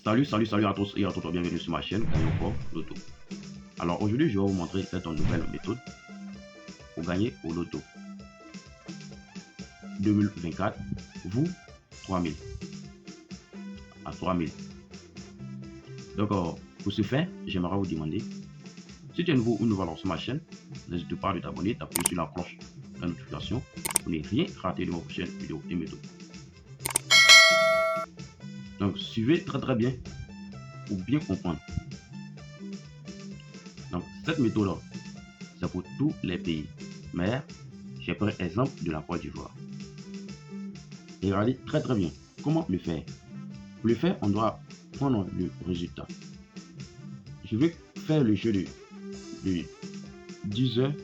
Salut à tous et à toutes, bienvenue sur ma chaîne Gagnons Fort Loto. Alors aujourd'hui, je vais vous montrer cette nouvelle méthode pour gagner au Loto 2024, vous 3000 à 3000. Donc pour ce faire, j'aimerais vous demander, si tu es nouveau ou nouvelle sur ma chaîne, n'hésite pas à t'abonner, d'appuyer sur la cloche de notification pour ne rien rater de mes prochaines vidéos et méthodes. Donc suivez très bien pour bien comprendre. Donc cette méthode c'est pour tous les pays, mais j'ai pris exemple de la Côte d'Ivoire. Et regardez très bien comment le faire. Pour le faire, on doit prendre le résultat. Je vais faire le jeu de 10 heures,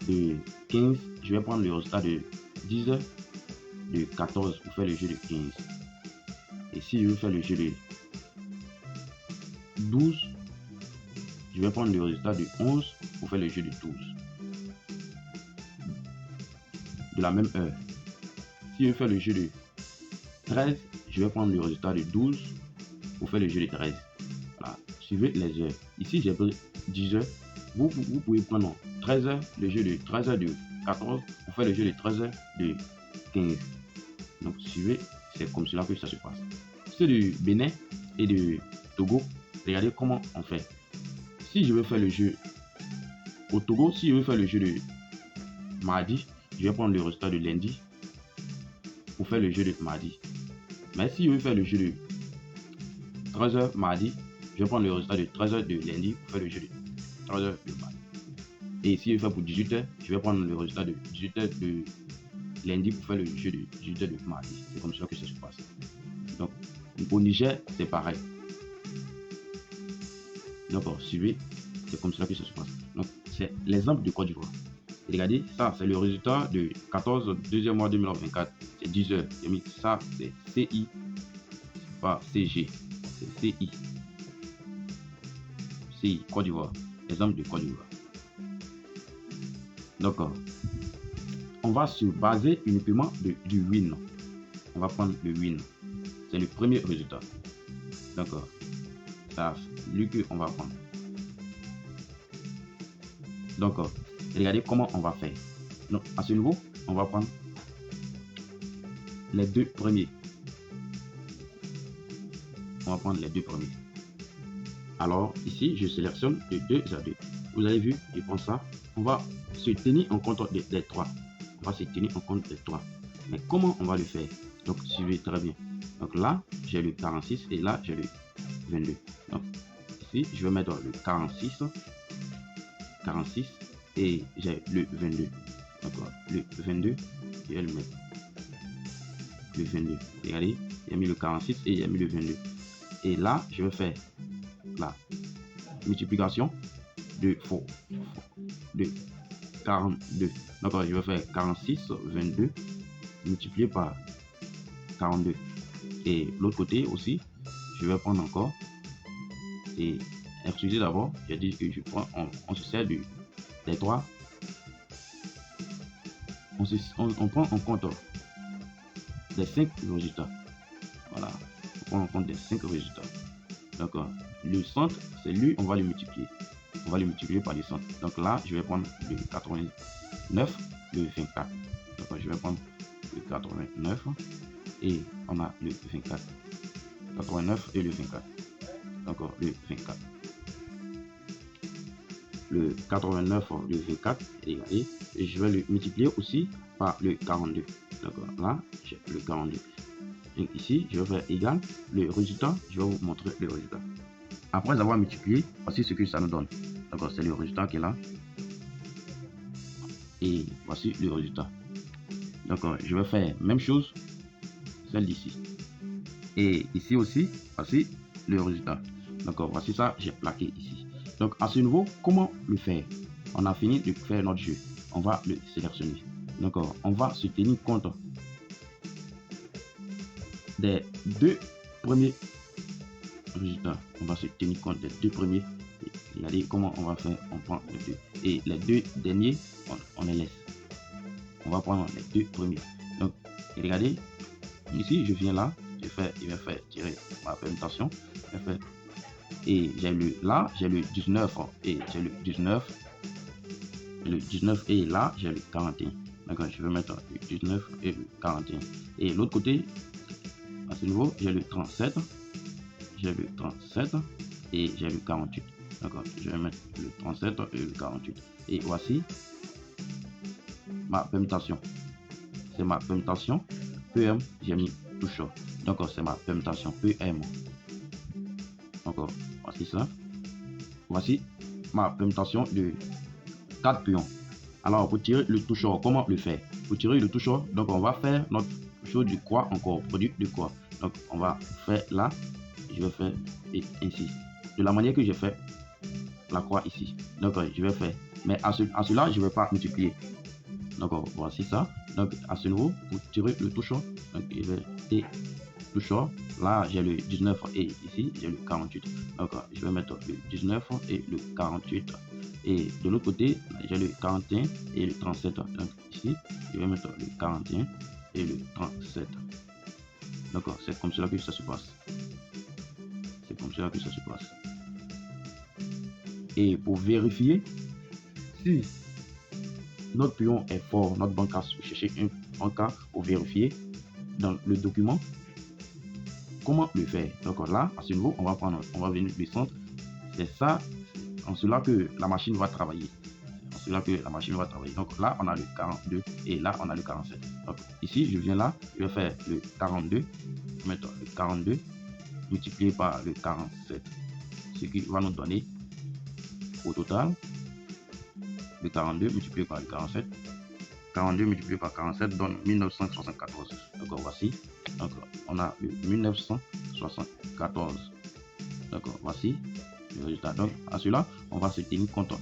de 15. Je vais prendre le résultat de 10 heures, de 14 pour faire le jeu de 15. Et si je veux faire le jeu de 12, je vais prendre le résultat de 11 pour faire le jeu de 12. De la même heure. Si je veux faire le jeu de 13, je vais prendre le résultat de 12 pour faire le jeu de 13. Voilà. Suivez les heures. Ici, j'ai pris 10 heures. Vous pouvez prendre 13 heures, le jeu de 13 heures de 14 pour faire le jeu de 13 heures de 15. Donc, suivez, c'est comme cela que ça se passe. C'est du Bénin et du Togo. Regardez comment on fait. Si je veux faire le jeu au Togo, si je veux faire le jeu de mardi, je vais prendre le résultat de lundi pour faire le jeu de mardi. Mais si je veux faire le jeu de 13h mardi, je vais prendre le résultat de 13h de lundi pour faire le jeu de 13h de mardi. Et si je veux faire pour 18h, je vais prendre le résultat de 18h de lundi pour faire le jeu de 18h de mardi. C'est comme ça que ça se passe. Donc, au Niger, c'est pareil. Donc, suivez, c'est comme ça que ça se passe. Donc, c'est l'exemple de Côte d'Ivoire. Regardez, ça, c'est le résultat de 14 deuxième mois 2024. C'est 10 heures. J'ai mis ça, c'est CI, pas CG. C'est CI. CI, Côte d'Ivoire. Exemple de Côte d'Ivoire. Donc, on va se baser uniquement du win. On va prendre le win. C'est le premier résultat. D'accord. Ça, lui que on va prendre. Donc, regardez comment on va faire. Donc, à ce niveau, on va prendre les deux premiers. On va prendre les deux premiers. Alors, ici, je sélectionne de 2 à 2. Vous avez vu, je prends ça. On va se tenir en compte des 3. On va se tenir en compte des 3. Mais comment on va le faire? Donc, suivez très bien. Donc là, j'ai le 46 et là, j'ai le 22. Donc, ici, je vais mettre le 46 et j'ai le 22. Donc, le 22, je vais le mettre. Le 22. Regardez, j'ai mis le 46 et j'ai mis le 22. Et là, je vais faire la multiplication de 42. Donc, je vais faire 46, 22 multiplié par 42. Et l'autre côté aussi, je vais prendre encore. Et excusez d'abord, j'ai dit que je prends, on se sert des 3. On prend en compte des 5 résultats. Voilà, on prend en compte des 5 résultats. Donc, le centre, c'est lui, on va le multiplier. On va le multiplier par le centre. Donc là, je vais prendre le 89, le 24. Donc, je vais prendre le 89 et on a le 24. 89 et le 24. Donc, le 24. Le 89, le 24, regardez, et je vais le multiplier aussi par le 42. D'accord, là, j'ai le 42. Et ici, je vais faire égal le résultat. Je vais vous montrer le résultat. Après avoir multiplié, voici ce que ça nous donne. D'accord, c'est le résultat qui est là. Et voici le résultat. Donc, je vais faire même chose, celle d'ici. Et ici aussi, voici le résultat. Donc, voici ça, j'ai plaqué ici. Donc, à ce niveau, comment le faire? On a fini de faire notre jeu. On va le sélectionner. Donc, on va se tenir compte des 2 premiers résultats. On va se tenir compte des 2 premiers. Et regardez comment on va faire. On prend les 2. Et les 2 derniers, on les laisse. On va prendre les 2 premiers. Donc, regardez. Ici, je viens là. Je vais faire tirer ma permutation. Je fais, et j'ai le 19 et j'ai le 19. Le 19 et là, j'ai le 41. D'accord, je vais mettre le 19 et le 41. Et l'autre côté, à ce niveau, j'ai le 37. J'ai le 37 et j'ai le 48. D'accord, je vais mettre le 37 et le 48. Et voici ma permutation. C'est ma permutation PM, j'ai mis touche. Donc c'est ma permutation PM. Donc voici ça. Voici ma permutation de 4 pions. Alors pour tirer le toucheur, comment le faire? Pour tirer le toucheur, donc on va faire notre chose du croix encore, produit de croix. Donc on va faire là, je vais faire ainsi. De la manière que j'ai fait la croix ici. Donc je vais faire. Mais à cela, je ne vais pas multiplier. Donc voici ça. Donc à ce niveau, pour tirer le toucheur, donc je vais et toucheur. Là j'ai le 19 et ici j'ai le 48. Donc je vais mettre le 19 et le 48. Et de l'autre côté, j'ai le 41 et le 37. Donc ici, je vais mettre le 41 et le 37. D'accord, c'est comme cela que ça se passe. C'est comme cela que ça se passe. Et pour vérifier si notre pion est fort, notre banca, chercher un banca pour vérifier dans le document comment le faire. Donc là, à ce niveau, on va venir du centre. C'est ça, en cela que la machine va travailler. C'est là que la machine va travailler. Donc là, on a le 42 et là, on a le 47. Donc ici, je viens là, je vais faire le 42, mettre le 42 multiplié par le 47, ce qui va nous donner au total le 42 multiplié par le 47. 42 multiplié par 47 donne 1974. Donc voici. Donc on a le 1974. Donc voici le résultat. Donc à cela, on va se tenir compte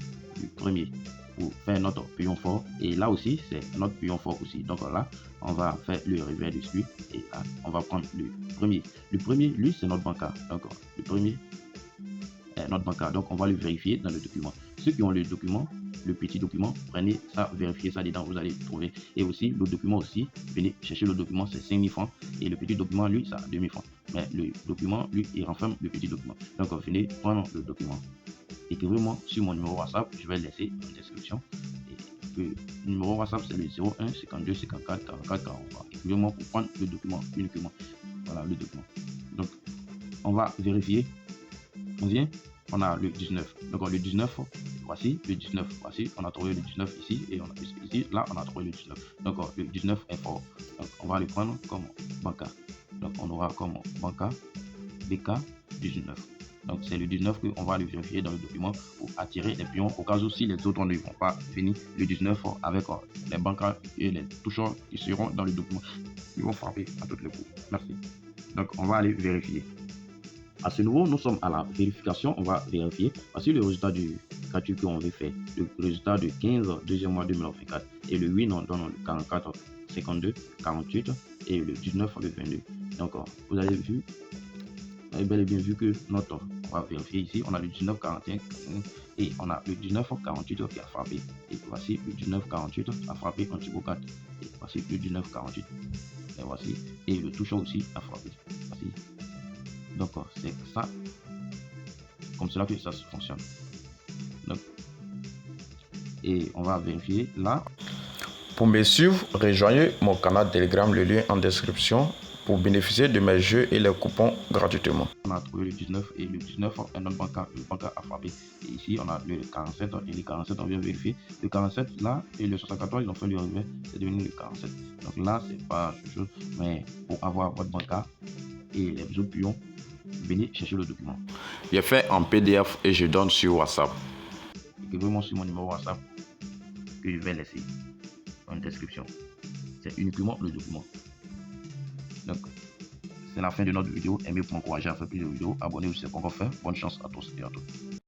du premier pour faire notre pion fort, et là aussi c'est notre pion fort aussi. Donc là on va faire le revers dessus et là on va prendre le premier. Le premier, lui, c'est notre banca. Donc le premier est notre banca. Donc on va le vérifier dans le document. Ceux qui ont le document, le petit document, prenez ça, vérifiez ça dedans, vous allez trouver. Et aussi le document aussi, venez chercher le document, c'est 5000 francs, et le petit document, lui, ça 2000 francs. Mais le document, lui, il renferme le petit document. Donc venez prendre le document. Écrivez-moi sur mon numéro WhatsApp, je vais laisser en description. Et le numéro WhatsApp, c'est le 01 52 54 44 43. Écrivez-moi pour prendre le document uniquement. Voilà le document. Donc on va vérifier. On vient, on a le 19. Donc le 19, voici le 19. Voici, on a trouvé le 19 ici et on a ici, là on a trouvé le 19. Donc le 19 est fort. Donc on va le prendre comme banca. Donc on aura comme banca BK 19. Donc c'est le 19 qu'on va le vérifier dans le document pour attirer les pions au cas où si les autres ne vont pas finir le 19 avec les bancas et les toucheurs qui seront dans le document. Ils vont frapper à toutes les coups. Merci. Donc on va aller vérifier. À ce niveau, nous sommes à la vérification. On va vérifier. Voici le résultat du calcul qu'on veut faire. Le résultat de 15 deuxième mois 2024 et le 8 on donne le 44 52 48 et le 19 le 22. Donc vous avez vu, vous avez bel et bien vu que notre, on va vérifier ici, on a le 19 41 et on a le 19 48 qui a frappé. Et voici le 19 48 a frappé en Tigo 4. Et voici le 19 48. Et voici, et le touchant aussi a frappé. Voici. Donc c'est ça, comme cela que ça fonctionne. Donc, et on va vérifier là. Pour me suivre, rejoignez mon canal Telegram, le lien en description, pour bénéficier de mes jeux et les coupons gratuitement. On a trouvé le 19 et le 19 est notre banca, le banca a frappé. Et ici on a le 47 et le 47 on vient vérifier. Le 47 là et le 74 ils ont fait le revers, c'est devenu le 47. Donc là c'est pas chose, mais pour avoir votre banca et les autres pions, venez chercher le document. J'ai fait en PDF et je donne sur WhatsApp. Écrivez-moi sur mon numéro WhatsApp que je vais laisser en description. C'est uniquement le document. Donc, c'est la fin de notre vidéo. Aimez pour m'encourager à faire plus de vidéos. Abonnez-vous si ce n'est pas encore fait. Bonne chance à tous et à toutes.